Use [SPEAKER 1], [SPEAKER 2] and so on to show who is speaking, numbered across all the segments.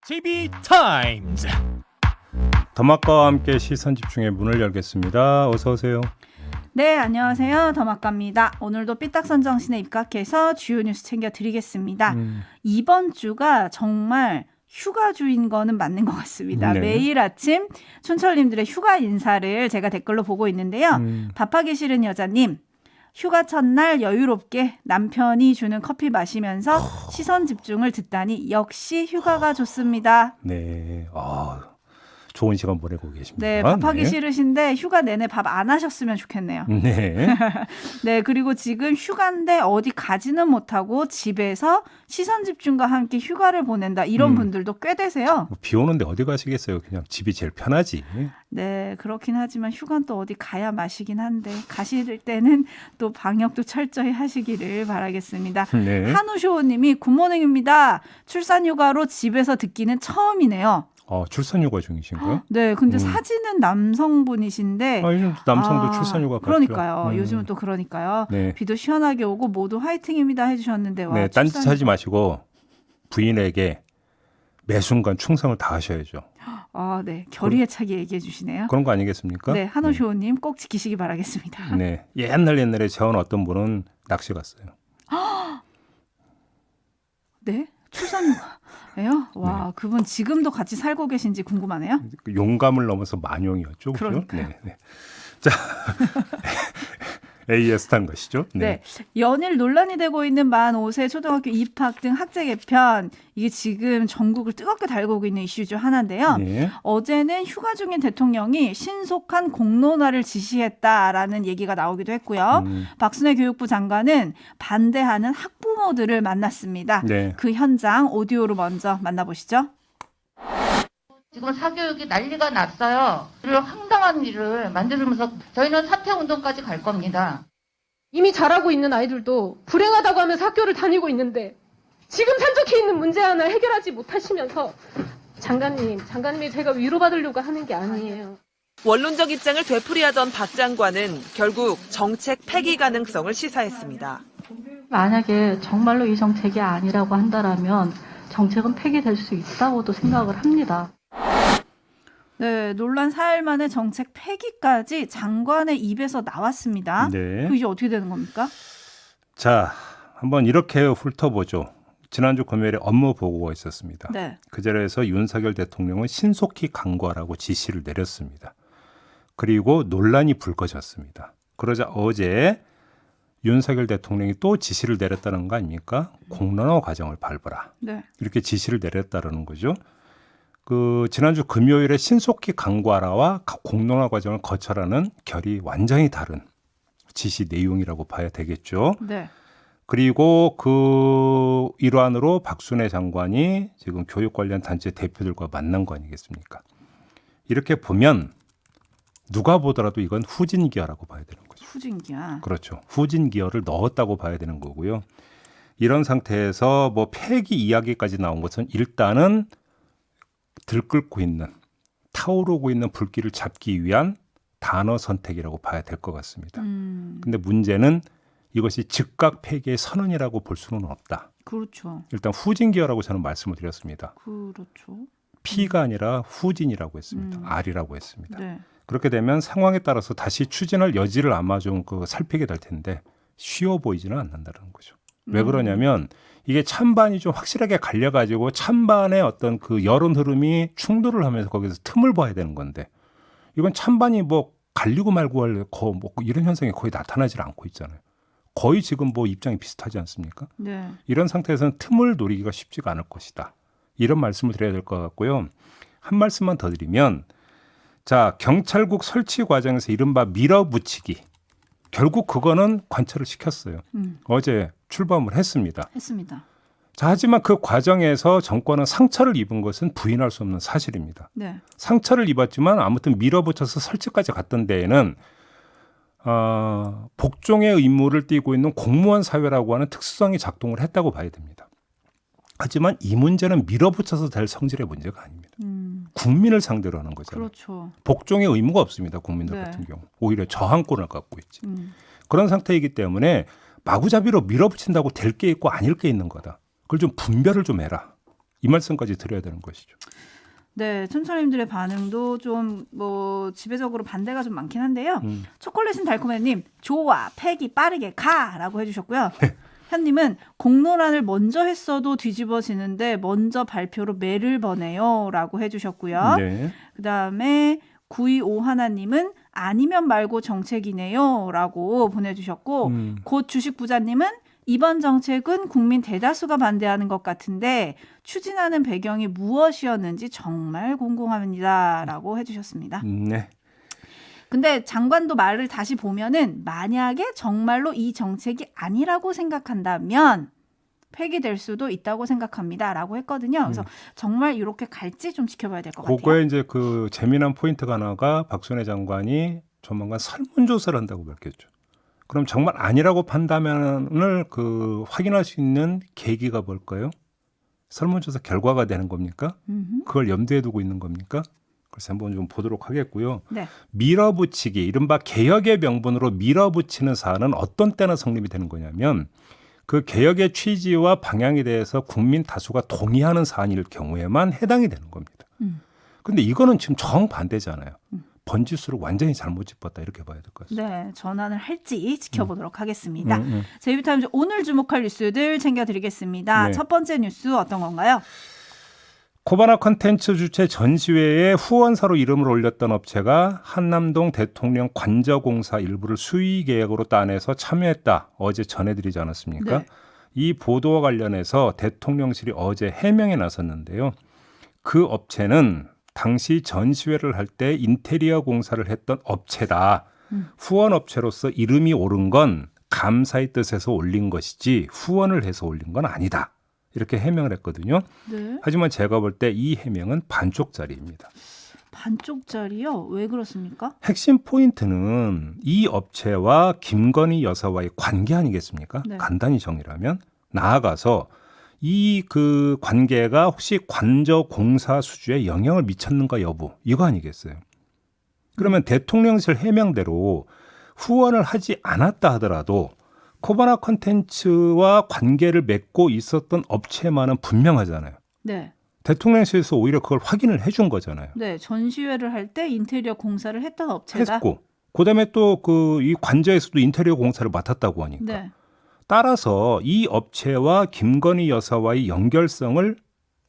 [SPEAKER 1] TV 타임즈.
[SPEAKER 2] 더마카와 함께 시선 집중의 문을 열겠습니다. 어서 오세요.
[SPEAKER 3] 네, 안녕하세요. 더마카입니다. 오늘도 삐딱선정신에 입각해서 주요 뉴스 챙겨드리겠습니다. 이번 주가 정말 휴가주인 거는 맞는 것 같습니다.
[SPEAKER 2] 네.
[SPEAKER 3] 매일 아침 촌철님들의 휴가 인사를 제가 댓글로 보고 있는데요. 밥하기 싫은 여자님. 휴가 첫날 여유롭게 남편이 주는 커피 마시면서 시선 집중을 듣다니 역시 휴가가 좋습니다.
[SPEAKER 2] 네, 좋은 시간 보내고 계십니다.
[SPEAKER 3] 네, 밥하기
[SPEAKER 2] 네.
[SPEAKER 3] 싫으신데 휴가 내내 밥 안 하셨으면 좋겠네요.
[SPEAKER 2] 네.
[SPEAKER 3] 네, 그리고 지금 휴가인데 어디 가지는 못하고 집에서 시선 집중과 함께 휴가를 보낸다. 이런 분들도 꽤 되세요.
[SPEAKER 2] 비 오는데 어디 가시겠어요? 그냥 집이 제일 편하지.
[SPEAKER 3] 네, 그렇긴 하지만 휴가는 또 어디 가야 마시긴 한데 가실 때는 또 방역도 철저히 하시기를 바라겠습니다.
[SPEAKER 2] 네.
[SPEAKER 3] 한우쇼님이 굿모닝입니다. 출산휴가로 집에서 듣기는 처음이네요.
[SPEAKER 2] 출산휴가 중이신가요?
[SPEAKER 3] 네, 근데 사진은 남성분이신데
[SPEAKER 2] 요즘 남성도 출산휴가
[SPEAKER 3] 그러니까요.
[SPEAKER 2] 같죠.
[SPEAKER 3] 요즘은 또 그러니까요.
[SPEAKER 2] 네.
[SPEAKER 3] 비도 시원하게 오고 모두 화이팅입니다 해주셨는데 와,
[SPEAKER 2] 네, 딴짓하지 마시고 부인에게 매 순간 충성을 다하셔야죠.
[SPEAKER 3] 네, 결의에 차게 얘기해 주시네요.
[SPEAKER 2] 그런 거 아니겠습니까?
[SPEAKER 3] 네, 한호쇼님 꼭 지키시기 바라겠습니다.
[SPEAKER 2] 네, 옛날에 재원 어떤 분은 낚시 갔어요.
[SPEAKER 3] 네, 출산휴가예요? 와,
[SPEAKER 2] 네.
[SPEAKER 3] 그분 지금도 같이 살고 계신지 궁금하네요.
[SPEAKER 2] 그 용감을 넘어서 만용이었죠, 그죠?
[SPEAKER 3] 그러니까요.
[SPEAKER 2] 네. 자, AS 탄 것이죠.
[SPEAKER 3] 네. 연일 논란이 되고 있는 만 5세 초등학교 입학 등 학제 개편, 이게 지금 전국을 뜨겁게 달구고 있는 이슈 중 하나인데요.
[SPEAKER 2] 네.
[SPEAKER 3] 어제는 휴가 중인 대통령이 신속한 공론화를 지시했다라는 얘기가 나오기도 했고요. 박순애 교육부 장관은 반대하는 학부모들을 만났습니다.
[SPEAKER 2] 네.
[SPEAKER 3] 그 현장 오디오로 먼저 만나보시죠.
[SPEAKER 4] 지금 사교육이 난리가 났어요. 이런 황당한 일을 만들면서 저희는 사퇴운동까지 갈 겁니다.
[SPEAKER 5] 이미 잘하고 있는 아이들도 불행하다고 하면서 학교를 다니고 있는데 지금 산적해 있는 문제 하나 해결하지 못하시면서 장관님이 제가 위로받으려고 하는 게 아니에요.
[SPEAKER 6] 원론적 입장을 되풀이하던 박 장관은 결국 정책 폐기 가능성을 시사했습니다.
[SPEAKER 7] 만약에 정말로 이 정책이 아니라고 한다라면 정책은 폐기될 수 있다고도 생각을 합니다.
[SPEAKER 3] 네, 논란 4일 만에 정책 폐기까지 장관의 입에서 나왔습니다.
[SPEAKER 2] 네.
[SPEAKER 3] 그 이제 어떻게 되는 겁니까?
[SPEAKER 2] 자, 한번 이렇게 훑어보죠. 지난주 금요일에 업무 보고가 있었습니다.
[SPEAKER 3] 네.
[SPEAKER 2] 그 자리에서 윤석열 대통령은 신속히 강구하라고 지시를 내렸습니다. 그리고 논란이 불거졌습니다. 그러자 어제 윤석열 대통령이 또 지시를 내렸다는 거 아닙니까? 공론화 과정을 밟아라.
[SPEAKER 3] 네.
[SPEAKER 2] 이렇게 지시를 내렸다는 거죠. 지난주 금요일에 신속히 강구하라와 공론화 과정을 거쳐라는 결이 완전히 다른 지시 내용이라고 봐야 되겠죠.
[SPEAKER 3] 네.
[SPEAKER 2] 그리고 그 일환으로 박순애 장관이 지금 교육 관련 단체 대표들과 만난 거 아니겠습니까? 이렇게 보면 누가 보더라도 이건 후진 기여라고 봐야 되는 거죠.
[SPEAKER 3] 후진 기여.
[SPEAKER 2] 그렇죠. 후진 기여를 넣었다고 봐야 되는 거고요. 이런 상태에서 뭐 폐기 이야기까지 나온 것은 일단은 들끓고 있는, 타오르고 있는 불길을 잡기 위한 단어 선택이라고 봐야 될 것 같습니다. 근데 문제는 이것이 즉각 폐기의 선언이라고 볼 수는 없다.
[SPEAKER 3] 그렇죠.
[SPEAKER 2] 일단 후진기어라고 저는 말씀을 드렸습니다.
[SPEAKER 3] 그렇죠.
[SPEAKER 2] P가 아니라 후진이라고 했습니다. R이라고 했습니다.
[SPEAKER 3] 네.
[SPEAKER 2] 그렇게 되면 상황에 따라서 다시 추진할 여지를 아마 좀 살피게 될 텐데 쉬워 보이지는 않는다는 거죠. 왜 그러냐면 이게 찬반이 좀 확실하게 갈려가지고 찬반의 어떤 그 여론 흐름이 충돌을 하면서 거기서 틈을 봐야 되는 건데 이건 찬반이 뭐 갈리고 말고 뭐 이런 현상이 거의 나타나질 않고 있잖아요. 거의 지금 뭐 입장이 비슷하지 않습니까?
[SPEAKER 3] 네.
[SPEAKER 2] 이런 상태에서는 틈을 노리기가 쉽지가 않을 것이다. 이런 말씀을 드려야 될 것 같고요. 한 말씀만 더 드리면 자, 경찰국 설치 과정에서 이른바 밀어붙이기. 결국 그거는 관철을 시켰어요. 어제 출범을 했습니다.
[SPEAKER 3] 했습니다.
[SPEAKER 2] 자, 하지만 그 과정에서 정권은 상처를 입은 것은 부인할 수 없는 사실입니다.
[SPEAKER 3] 네.
[SPEAKER 2] 상처를 입었지만 아무튼 밀어붙여서 설치까지 갔던 데에는 복종의 의무를 띠고 있는 공무원 사회라고 하는 특수성이 작동을 했다고 봐야 됩니다. 하지만 이 문제는 밀어붙여서 될 성질의 문제가 아닙니다. 국민을 상대로 하는 거잖아요.
[SPEAKER 3] 그렇죠.
[SPEAKER 2] 복종의 의무가 없습니다. 국민들
[SPEAKER 3] 네.
[SPEAKER 2] 같은 경우. 오히려 저항권을 갖고 있지. 그런 상태이기 때문에 마구잡이로 밀어붙인다고 될 게 있고 아닐 게 있는 거다. 그걸 좀 분별을 좀 해라. 이 말씀까지 드려야 되는 것이죠.
[SPEAKER 3] 네, 촌철님들의 반응도 좀 뭐 지배적으로 반대가 좀 많긴 한데요. 초콜릿은 달콤해님 좋아 팩이 빠르게 가라고 해주셨고요. 현님은 공로란을 먼저 했어도 뒤집어지는데 먼저 발표로 매를 버네요라고 해주셨고요.
[SPEAKER 2] 네.
[SPEAKER 3] 그다음에 925 하나님은 아니면 말고 정책이네요라고 보내주셨고 곧 주식 부자님은 이번 정책은 국민 대다수가 반대하는 것 같은데 추진하는 배경이 무엇이었는지 정말 궁금합니다라고 해주셨습니다.
[SPEAKER 2] 네.
[SPEAKER 3] 근데 장관도 말을 다시 보면은 만약에 정말로 이 정책이 아니라고 생각한다면 폐기될 수도 있다고 생각합니다라고 했거든요. 그래서 정말 이렇게 갈지 좀 지켜봐야 될 것 같아요.
[SPEAKER 2] 그거에 이제 그 재미난 포인트가 하나가 박순애 장관이 조만간 설문조사를 한다고 밝혔죠. 그럼 정말 아니라고 판단을 그 확인할 수 있는 계기가 뭘까요? 설문조사 결과가 되는 겁니까? 그걸 염두에 두고 있는 겁니까? 그래서 한번 좀 보도록 하겠고요.
[SPEAKER 3] 네.
[SPEAKER 2] 밀어붙이기, 이른바 개혁의 명분으로 밀어붙이는 사안은 어떤 때나 성립이 되는 거냐면 그 개혁의 취지와 방향에 대해서 국민 다수가 동의하는 사안일 경우에만 해당이 되는 겁니다. 그런데 이거는 지금 정반대잖아요. 번지수를 완전히 잘못 짚었다 이렇게 봐야 될 것 같습니다.
[SPEAKER 3] 네, 전환을 할지 지켜보도록 하겠습니다. 제이비타임즈 오늘 주목할 뉴스들 챙겨드리겠습니다.
[SPEAKER 2] 네.
[SPEAKER 3] 첫 번째 뉴스 어떤 건가요?
[SPEAKER 2] 코바나 컨텐츠 주최 전시회에 후원사로 이름을 올렸던 업체가 한남동 대통령 관저공사 일부를 수의 계약으로 따내서 참여했다. 어제 전해드리지 않았습니까?
[SPEAKER 3] 네.
[SPEAKER 2] 이 보도와 관련해서 대통령실이 어제 해명에 나섰는데요. 그 업체는 당시 전시회를 할 때 인테리어 공사를 했던 업체다. 후원 업체로서 이름이 오른 건 감사의 뜻에서 올린 것이지 후원을 해서 올린 건 아니다. 이렇게 해명을 했거든요.
[SPEAKER 3] 네.
[SPEAKER 2] 하지만 제가 볼 때 이 해명은 반쪽짜리입니다.
[SPEAKER 3] 반쪽짜리요? 왜 그렇습니까?
[SPEAKER 2] 핵심 포인트는 이 업체와 김건희 여사와의 관계 아니겠습니까?
[SPEAKER 3] 네.
[SPEAKER 2] 간단히 정의하면 나아가서 이 그 관계가 혹시 관저 공사 수주에 영향을 미쳤는가 여부 이거 아니겠어요? 그러면 대통령실 해명대로 후원을 하지 않았다 하더라도 코바나 컨텐츠와 관계를 맺고 있었던 업체만은 분명하잖아요.
[SPEAKER 3] 네.
[SPEAKER 2] 대통령실에서 오히려 그걸 확인을 해준 거잖아요.
[SPEAKER 3] 네, 전시회를 할 때 인테리어 공사를 했던 업체다.
[SPEAKER 2] 했고 그다음에 또 그 이 관저에서도 인테리어 공사를 맡았다고 하니까
[SPEAKER 3] 네.
[SPEAKER 2] 따라서 이 업체와 김건희 여사와의 연결성을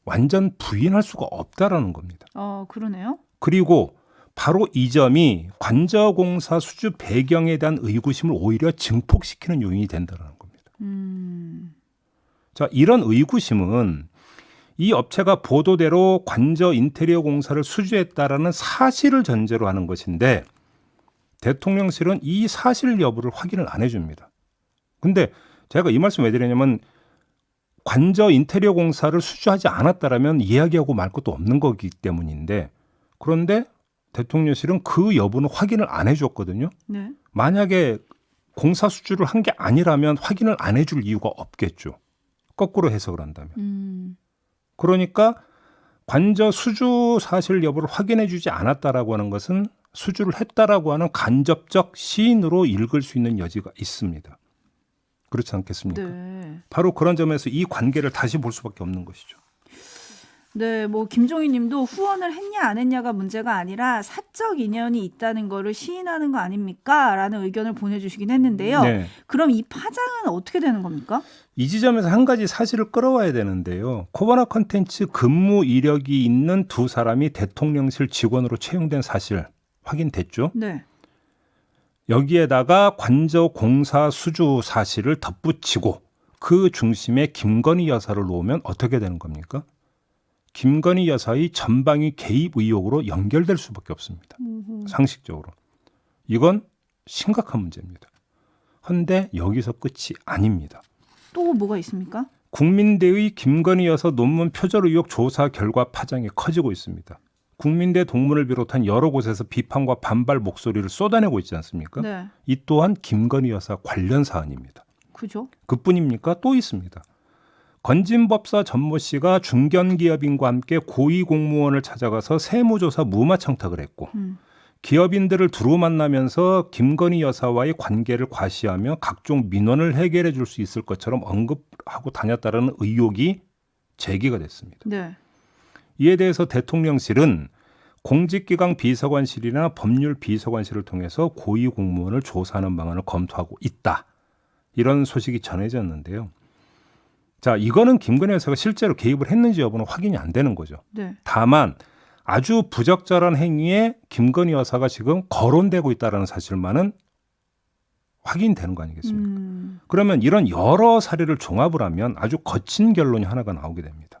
[SPEAKER 2] 완전 부인할 수가 없다라는 겁니다.
[SPEAKER 3] 그러네요.
[SPEAKER 2] 그리고 바로 이 점이 관저공사 수주 배경에 대한 의구심을 오히려 증폭시키는 요인이 된다는 겁니다. 자, 이런 의구심은 이 업체가 보도대로 관저 인테리어 공사를 수주했다라는 사실을 전제로 하는 것인데 대통령실은 이 사실 여부를 확인을 안 해줍니다. 근데 제가 이 말씀 왜 드리냐면 관저 인테리어 공사를 수주하지 않았다라면 이야기하고 말 것도 없는 거기 때문인데 그런데 대통령실은 그 여부는 확인을 안 해줬거든요.
[SPEAKER 3] 네.
[SPEAKER 2] 만약에 공사 수주를 한 게 아니라면 확인을 안 해줄 이유가 없겠죠. 거꾸로 해석을 한다면. 그러니까 관저 수주 사실 여부를 확인해 주지 않았다라고 하는 것은 수주를 했다라고 하는 간접적 시인으로 읽을 수 있는 여지가 있습니다. 그렇지 않겠습니까?
[SPEAKER 3] 네.
[SPEAKER 2] 바로 그런 점에서 이 관계를 다시 볼 수밖에 없는 것이죠.
[SPEAKER 3] 네, 뭐 김종희 님도 후원을 했냐 안 했냐가 문제가 아니라 사적 인연이 있다는 거를 시인하는 거 아닙니까? 라는 의견을 보내주시긴 했는데요.
[SPEAKER 2] 네.
[SPEAKER 3] 그럼 이 파장은 어떻게 되는 겁니까?
[SPEAKER 2] 이 지점에서 한 가지 사실을 끌어와야 되는데요. 코바나 컨텐츠 근무 이력이 있는 두 사람이 대통령실 직원으로 채용된 사실 확인됐죠?
[SPEAKER 3] 네.
[SPEAKER 2] 여기에다가 관저 공사 수주 사실을 덧붙이고 그 중심에 김건희 여사를 놓으면 어떻게 되는 겁니까? 김건희 여사의 전방위 개입 의혹으로 연결될 수밖에 없습니다. 상식적으로. 이건 심각한 문제입니다. 그런데 여기서 끝이 아닙니다.
[SPEAKER 3] 또 뭐가 있습니까?
[SPEAKER 2] 국민대의 김건희 여사 논문 표절 의혹 조사 결과 파장이 커지고 있습니다. 국민대 동문을 비롯한 여러 곳에서 비판과 반발 목소리를 쏟아내고 있지 않습니까?
[SPEAKER 3] 네.
[SPEAKER 2] 이 또한 김건희 여사 관련 사안입니다.
[SPEAKER 3] 그죠?
[SPEAKER 2] 그뿐입니까? 또 있습니다. 건진법사 전모 씨가 중견기업인과 함께 고위공무원을 찾아가서 세무조사 무마 청탁을 했고 기업인들을 두루 만나면서 김건희 여사와의 관계를 과시하며 각종 민원을 해결해 줄 수 있을 것처럼 언급하고 다녔다는 의혹이 제기가 됐습니다.
[SPEAKER 3] 네.
[SPEAKER 2] 이에 대해서 대통령실은 공직기강 비서관실이나 법률 비서관실을 통해서 고위 공무원을 조사하는 방안을 검토하고 있다. 이런 소식이 전해졌는데요. 자, 이거는 김건희 여사가 실제로 개입을 했는지 여부는 확인이 안 되는 거죠.
[SPEAKER 3] 네.
[SPEAKER 2] 다만 아주 부적절한 행위에 김건희 여사가 지금 거론되고 있다는 사실만은 확인되는 거 아니겠습니까? 그러면 이런 여러 사례를 종합을 하면 아주 거친 결론이 하나가 나오게 됩니다.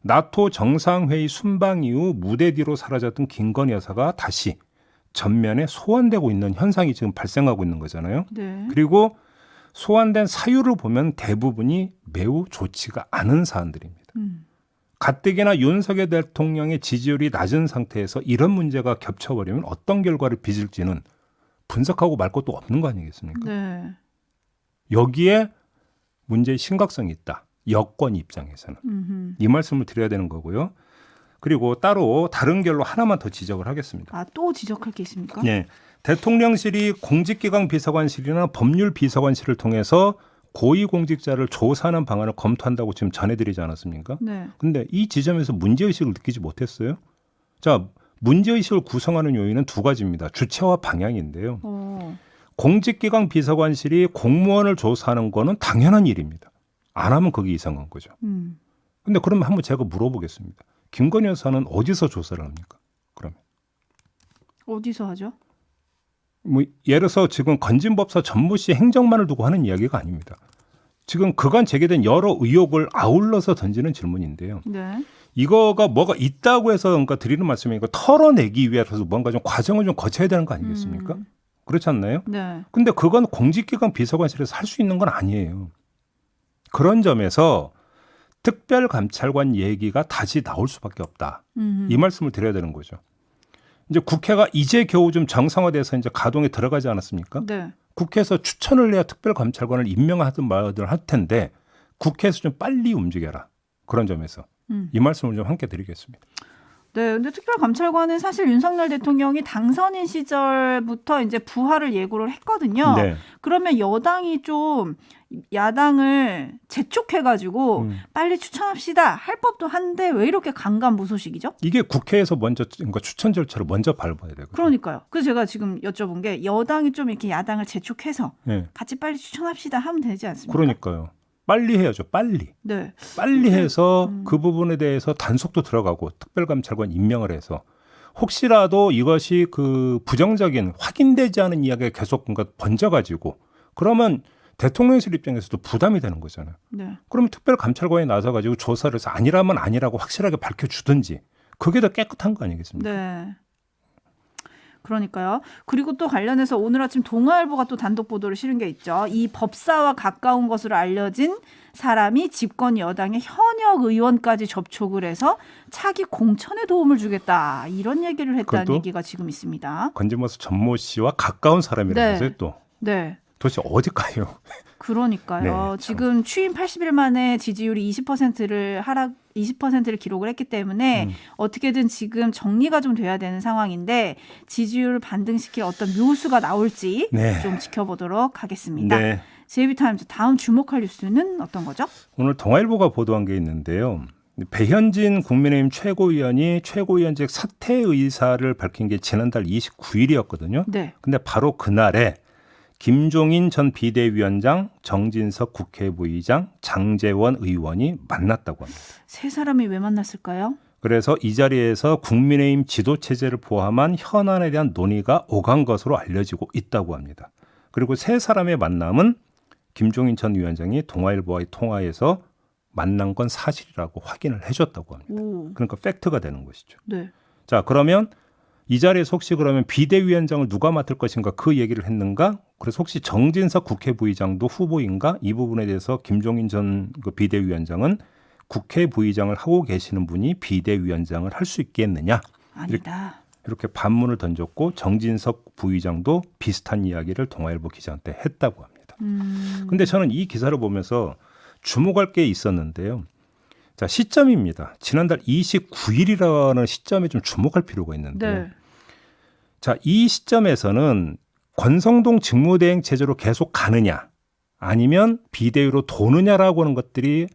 [SPEAKER 2] 나토 정상회의 순방 이후 무대 뒤로 사라졌던 김건희 여사가 다시 전면에 소환되고 있는 현상이 지금 발생하고 있는 거잖아요.
[SPEAKER 3] 네.
[SPEAKER 2] 그리고 소환된 사유를 보면 대부분이 매우 좋지가 않은 사안들입니다. 가뜩이나 윤석열 대통령의 지지율이 낮은 상태에서 이런 문제가 겹쳐버리면 어떤 결과를 빚을지는 분석하고 말 것도 없는 거 아니겠습니까?
[SPEAKER 3] 네.
[SPEAKER 2] 여기에 문제의 심각성이 있다. 여권 입장에서는. 이 말씀을 드려야 되는 거고요. 그리고 따로 다른 결로 하나만 더 지적을 하겠습니다.
[SPEAKER 3] 아, 또 지적할 게 있습니까?
[SPEAKER 2] 네. 대통령실이 공직기강 비서관실이나 법률 비서관실을 통해서 고위공직자를 조사하는 방안을 검토한다고 지금 전해드리지 않았습니까?
[SPEAKER 3] 네.
[SPEAKER 2] 근데 이 지점에서 문제의식을 느끼지 못했어요. 자, 문제의식을 구성하는 요인은 두 가지입니다. 주체와 방향인데요. 공직기강 비서관실이 공무원을 조사하는 거는 당연한 일입니다. 안 하면 그게 이상한 거죠. 근데 그러면 한번 제가 물어보겠습니다. 김건희 여사는 어디서 조사를 합니까? 그러면.
[SPEAKER 3] 어디서 하죠?
[SPEAKER 2] 뭐 예를 들어서 지금 건진법사 전무 씨 행적만을 두고 하는 이야기가 아닙니다. 지금 그간 제기된 여러 의혹을 아울러서 던지는 질문인데요.
[SPEAKER 3] 네.
[SPEAKER 2] 이거가 뭐가 있다고 해서 그러니까 드리는 말씀이니까 털어내기 위해서 뭔가 좀 과정을 좀 거쳐야 되는 거 아니겠습니까? 그렇지 않나요?
[SPEAKER 3] 네.
[SPEAKER 2] 근데 그건 공직기관 비서관실에서 할 수 있는 건 아니에요. 그런 점에서 특별감찰관 얘기가 다시 나올 수밖에 없다. 이 말씀을 드려야 되는 거죠. 이제 국회가 이제 겨우 좀 정상화돼서 이제 가동에 들어가지 않았습니까?
[SPEAKER 3] 네.
[SPEAKER 2] 국회에서 추천을 해야 특별감찰관을 임명하든 말든 할 텐데 국회에서 좀 빨리 움직여라. 그런 점에서 이 말씀을 좀 함께 드리겠습니다.
[SPEAKER 3] 네, 근데 특별감찰관은 사실 윤석열 대통령이 당선인 시절부터 이제 부활을 예고를 했거든요.
[SPEAKER 2] 네.
[SPEAKER 3] 그러면 여당이 좀 야당을 재촉해가지고 빨리 추천합시다 할 법도 한데 왜 이렇게 강간무소식이죠?
[SPEAKER 2] 이게 국회에서 먼저 그러니까 추천 절차를 먼저 밟아야 되거든요.
[SPEAKER 3] 그러니까요. 그래서 제가 지금 여쭤본 게 여당이 좀 이렇게 야당을 재촉해서
[SPEAKER 2] 네.
[SPEAKER 3] 같이 빨리 추천합시다 하면 되지 않습니까?
[SPEAKER 2] 그러니까요. 빨리 해야죠. 빨리.
[SPEAKER 3] 네.
[SPEAKER 2] 빨리 해서 그 부분에 대해서 단속도 들어가고 특별감찰관 임명을 해서 혹시라도 이것이 그 부정적인 확인되지 않은 이야기가 계속 뭔가 번져가지고 그러면 대통령실 입장에서도 부담이 되는 거잖아요.
[SPEAKER 3] 네.
[SPEAKER 2] 그러면 특별감찰관이 나서가지고 조사를 해서 아니라면 아니라고 확실하게 밝혀주든지 그게 더 깨끗한 거 아니겠습니까?
[SPEAKER 3] 네. 그러니까요. 그리고 또 관련해서 오늘 아침 동아일보가 또 단독 보도를 실은 게 있죠. 이 법사와 가까운 것으로 알려진 사람이 집권 여당의 현역 의원까지 접촉을 해서 차기 공천에 도움을 주겠다. 이런 얘기를 했다는
[SPEAKER 2] 그것도
[SPEAKER 3] 얘기가 지금 있습니다.
[SPEAKER 2] 건진모스 전모 씨와 가까운 사람이라면서요
[SPEAKER 3] 네.
[SPEAKER 2] 또.
[SPEAKER 3] 네.
[SPEAKER 2] 도대체 어디까요?
[SPEAKER 3] 그러니까요.
[SPEAKER 2] 네,
[SPEAKER 3] 지금 취임 80일 만에 지지율이 20%를 기록을 했기 때문에 어떻게든 지금 정리가 좀 돼야 되는 상황인데 지지율을 반등시킬 어떤 묘수가 나올지
[SPEAKER 2] 네.
[SPEAKER 3] 좀 지켜보도록 하겠습니다.
[SPEAKER 2] 네.
[SPEAKER 3] JB타임즈 다음 주목할 뉴스는 어떤 거죠?
[SPEAKER 2] 오늘 동아일보가 보도한 게 있는데요. 배현진 국민의힘 최고위원이 최고위원직 사퇴 의사를 밝힌 게 지난달 29일이었거든요.
[SPEAKER 3] 네.
[SPEAKER 2] 근데 바로 그날에 김종인 전 비대위원장, 정진석 국회부의장, 장제원 의원이 만났다고 합니다.
[SPEAKER 3] 세 사람이 왜 만났을까요?
[SPEAKER 2] 그래서 이 자리에서 국민의힘 지도체제를 포함한 현안에 대한 논의가 오간 것으로 알려지고 있다고 합니다. 그리고 세 사람의 만남은 김종인 전 위원장이 동아일보와의 통화에서 만난 건 사실이라고 확인을 해줬다고 합니다. 그러니까 팩트가 되는 것이죠.
[SPEAKER 3] 네.
[SPEAKER 2] 자, 그러면 이 자리에서 혹시 그러면 비대위원장을 누가 맡을 것인가 그 얘기를 했는가? 그래서 혹시 정진석 국회부의장도 후보인가? 이 부분에 대해서 김종인 전 그 비대위원장은 국회부의장을 하고 계시는 분이 비대위원장을 할 수 있겠느냐?
[SPEAKER 3] 아니다.
[SPEAKER 2] 이렇게 반문을 던졌고 정진석 부의장도 비슷한 이야기를 동아일보 기자한테 했다고 합니다. 근데 저는 이 기사를 보면서 주목할 게 있었는데요. 자, 시점입니다. 지난달 29일이라는 시점에 좀 주목할 필요가 있는데.
[SPEAKER 3] 네.
[SPEAKER 2] 자, 이 시점에서는 권성동 직무대행 체제로 계속 가느냐 아니면 비대위로 도느냐라고 하는 것들이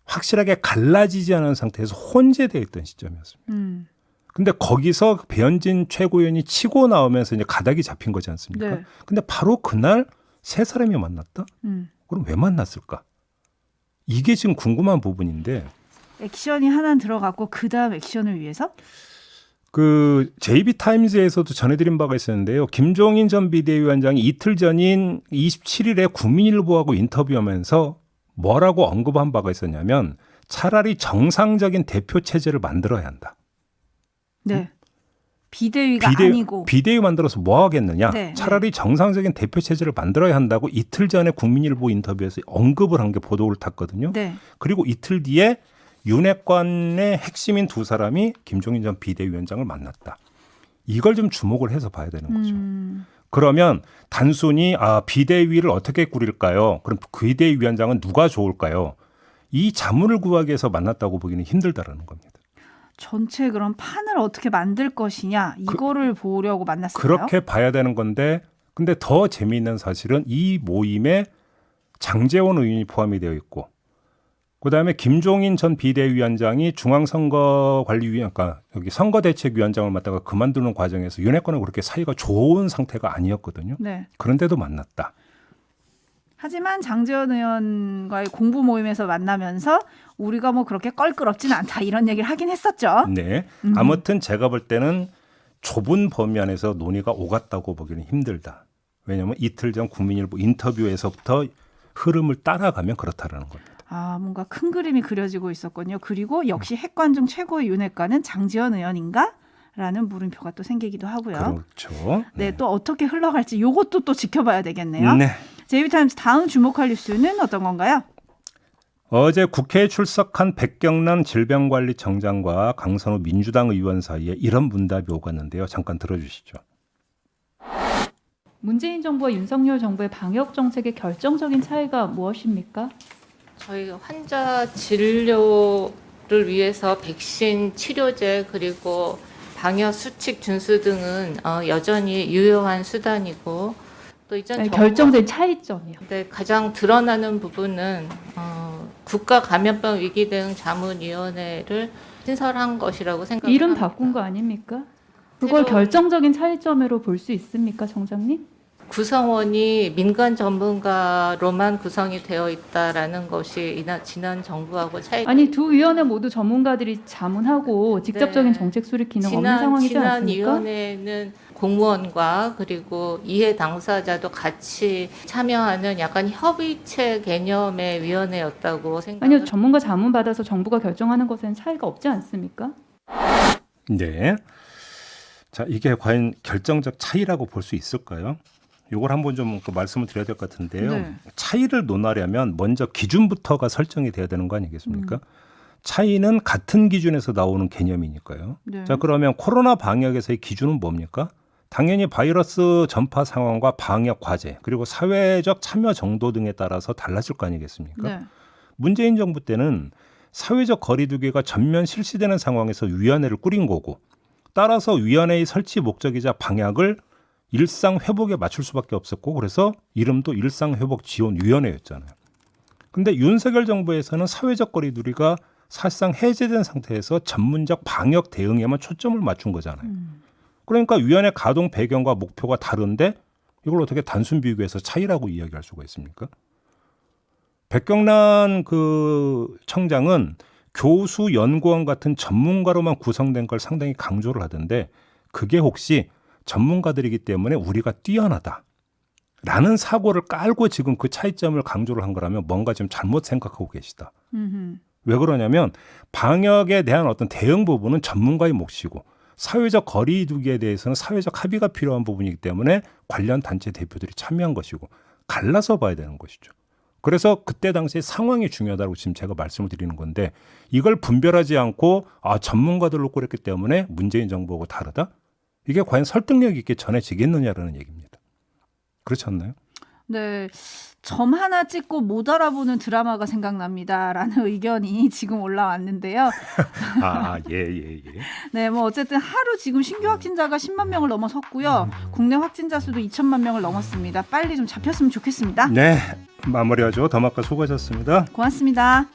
[SPEAKER 2] 확실하게 갈라지지 않은 상태에서 혼재되어 있던 시점이었습니다. 근데 거기서 배현진 최고위원이 치고 나오면서 이제 가닥이 잡힌 거지 않습니까?
[SPEAKER 3] 네.
[SPEAKER 2] 근데 바로 그날 세 사람이 만났다? 그럼 왜 만났을까? 이게 지금 궁금한 부분인데
[SPEAKER 3] 액션이 하나 들어갔고 그 다음 액션을 위해서?
[SPEAKER 2] 그 JB타임즈에서도 전해드린 바가 있었는데요. 김종인 전 비대위원장이 이틀 전인 27일에 국민일보하고 인터뷰하면서 뭐라고 언급한 바가 있었냐면 차라리 정상적인 대표 체제를 만들어야 한다.
[SPEAKER 3] 네. 비대위가 아니고.
[SPEAKER 2] 비대위 만들어서 뭐 하겠느냐.
[SPEAKER 3] 네,
[SPEAKER 2] 차라리 정상적인 대표 체제를 만들어야 한다고 이틀 전에 국민일보 인터뷰에서 언급을 한 게 보도를 탔거든요.
[SPEAKER 3] 네.
[SPEAKER 2] 그리고 이틀 뒤에 윤핵관의 핵심인 두 사람이 김종인 전 비대위원장을 만났다. 이걸 좀 주목을 해서 봐야 되는 거죠. 그러면 단순히 비대위를 어떻게 꾸릴까요? 그럼 비대위원장은 누가 좋을까요? 이 자문을 구하기 위해서 만났다고 보기는 힘들다라는 겁니다.
[SPEAKER 3] 전체 그럼 판을 어떻게 만들 것이냐 이거를 보려고 만났을까요?
[SPEAKER 2] 그렇게 봐야 되는 건데 근데 더 재미있는 사실은 이 모임에 장제원 의원이 포함이 되어 있고 그다음에 김종인 전 비대위원장이 중앙선거관리위원, 그러니까 여기 선거대책위원장을 맡다가 그만두는 과정에서 윤핵관은 그렇게 사이가 좋은 상태가 아니었거든요.
[SPEAKER 3] 네.
[SPEAKER 2] 그런데도 만났다.
[SPEAKER 3] 하지만 장제원 의원과의 공부 모임에서 만나면서 우리가 뭐 그렇게 껄끄럽지는 않다 이런 얘기를 하긴 했었죠.
[SPEAKER 2] 네. 아무튼 제가 볼 때는 좁은 범위 안에서 논의가 오갔다고 보기는 힘들다. 왜냐하면 이틀 전 국민일보 인터뷰에서부터 흐름을 따라가면 그렇다라는 겁니다.
[SPEAKER 3] 뭔가 큰 그림이 그려지고 있었군요. 그리고 역시 핵관 중 최고의 윤핵관은 장제원 의원인가? 라는 물음표가 또 생기기도 하고요.
[SPEAKER 2] 그렇죠.
[SPEAKER 3] 네, 또 어떻게 흘러갈지 이것도 또 지켜봐야 되겠네요.
[SPEAKER 2] 네.
[SPEAKER 3] JB타임즈 다음 주목할 뉴스는 어떤 건가요?
[SPEAKER 2] 어제 국회에 출석한 백경란 질병관리청장과 강선우 민주당 의원 사이에 이런 문답이 오갔는데요. 잠깐 들어주시죠.
[SPEAKER 7] 문재인 정부와 윤석열 정부의 방역 정책의 결정적인 차이가 무엇입니까?
[SPEAKER 1] 저희 환자 진료를 위해서 백신, 치료제 그리고 방역 수칙 준수 등은 여전히 유효한 수단이고 또 이전
[SPEAKER 7] 결정적인 차이점이요.
[SPEAKER 1] 네, 가장 드러나는 부분은 국가 감염병 위기 대응 자문위원회를 신설한 것이라고 생각합니다.
[SPEAKER 7] 이름 바꾼 거 아닙니까? 그걸 결정적인 차이점으로 볼 수 있습니까, 정장님?
[SPEAKER 1] 구성원이 민간 전문가로만 구성이 되어 있다라는 것이 지난 정부하고 차이가
[SPEAKER 7] 아니 두 위원회 모두 전문가들이 자문하고 직접적인
[SPEAKER 1] 네.
[SPEAKER 7] 정책 수립 기능 없는 상황이지
[SPEAKER 1] 지난
[SPEAKER 7] 않습니까?
[SPEAKER 1] 위원회는 공무원과 그리고 이해 당사자도 같이 참여하는 약간 협의체 개념의 위원회였다고 생각합니다.
[SPEAKER 7] 아니요, 전문가 자문 받아서 정부가 결정하는 것에는 차이가 없지 않습니까?
[SPEAKER 2] 네. 자, 이게 과연 결정적 차이라고 볼 수 있을까요? 이걸 한번 좀 말씀을 드려야 될 것 같은데요.
[SPEAKER 3] 네.
[SPEAKER 2] 차이를 논하려면 먼저 기준부터가 설정이 돼야 되는 거 아니겠습니까? 차이는 같은 기준에서 나오는 개념이니까요.
[SPEAKER 3] 네.
[SPEAKER 2] 자, 그러면 코로나 방역에서의 기준은 뭡니까? 당연히 바이러스 전파 상황과 방역 과제 그리고 사회적 참여 정도 등에 따라서 달라질 거 아니겠습니까?
[SPEAKER 3] 네.
[SPEAKER 2] 문재인 정부 때는 사회적 거리두기가 전면 실시되는 상황에서 위원회를 꾸린 거고 따라서 위원회의 설치 목적이자 방향을 일상 회복에 맞출 수밖에 없었고 그래서 이름도 일상회복지원위원회였잖아요. 근데 윤석열 정부에서는 사회적 거리두기가 사실상 해제된 상태에서 전문적 방역 대응에만 초점을 맞춘 거잖아요. 그러니까 위원회 가동 배경과 목표가 다른데 이걸 어떻게 단순 비교해서 차이라고 이야기할 수가 있습니까? 백경란 그 청장은 교수, 연구원 같은 전문가로만 구성된 걸 상당히 강조를 하던데 그게 혹시 전문가들이기 때문에 우리가 뛰어나다 라는 사고를 깔고 지금 그 차이점을 강조를 한 거라면 뭔가 좀 잘못 생각하고 계시다. 왜 그러냐면 방역에 대한 어떤 대응 부분은 전문가의 몫이고 사회적 거리두기에 대해서는 사회적 합의가 필요한 부분이기 때문에 관련 단체 대표들이 참여한 것이고 갈라서 봐야 되는 것이죠. 그래서 그때 당시에 상황이 중요하다고 지금 제가 말씀을 드리는 건데 이걸 분별하지 않고 전문가들로 꾸렸기 때문에 문재인 정부하고 다르다? 이게 과연 설득력 있게 전해지겠느냐라는 얘기입니다. 그렇지 않나요?
[SPEAKER 3] 네. 점 하나 찍고 못 알아보는 드라마가 생각납니다라는 의견이 지금 올라왔는데요.
[SPEAKER 2] 예.
[SPEAKER 3] 네, 뭐 어쨌든 하루 지금 신규 확진자가 10만 명을 넘어섰고요. 국내 확진자 수도 2천만 명을 넘었습니다. 빨리 좀 잡혔으면 좋겠습니다.
[SPEAKER 2] 네, 마무리하죠. 더마카 수고하셨습니다.
[SPEAKER 3] 고맙습니다.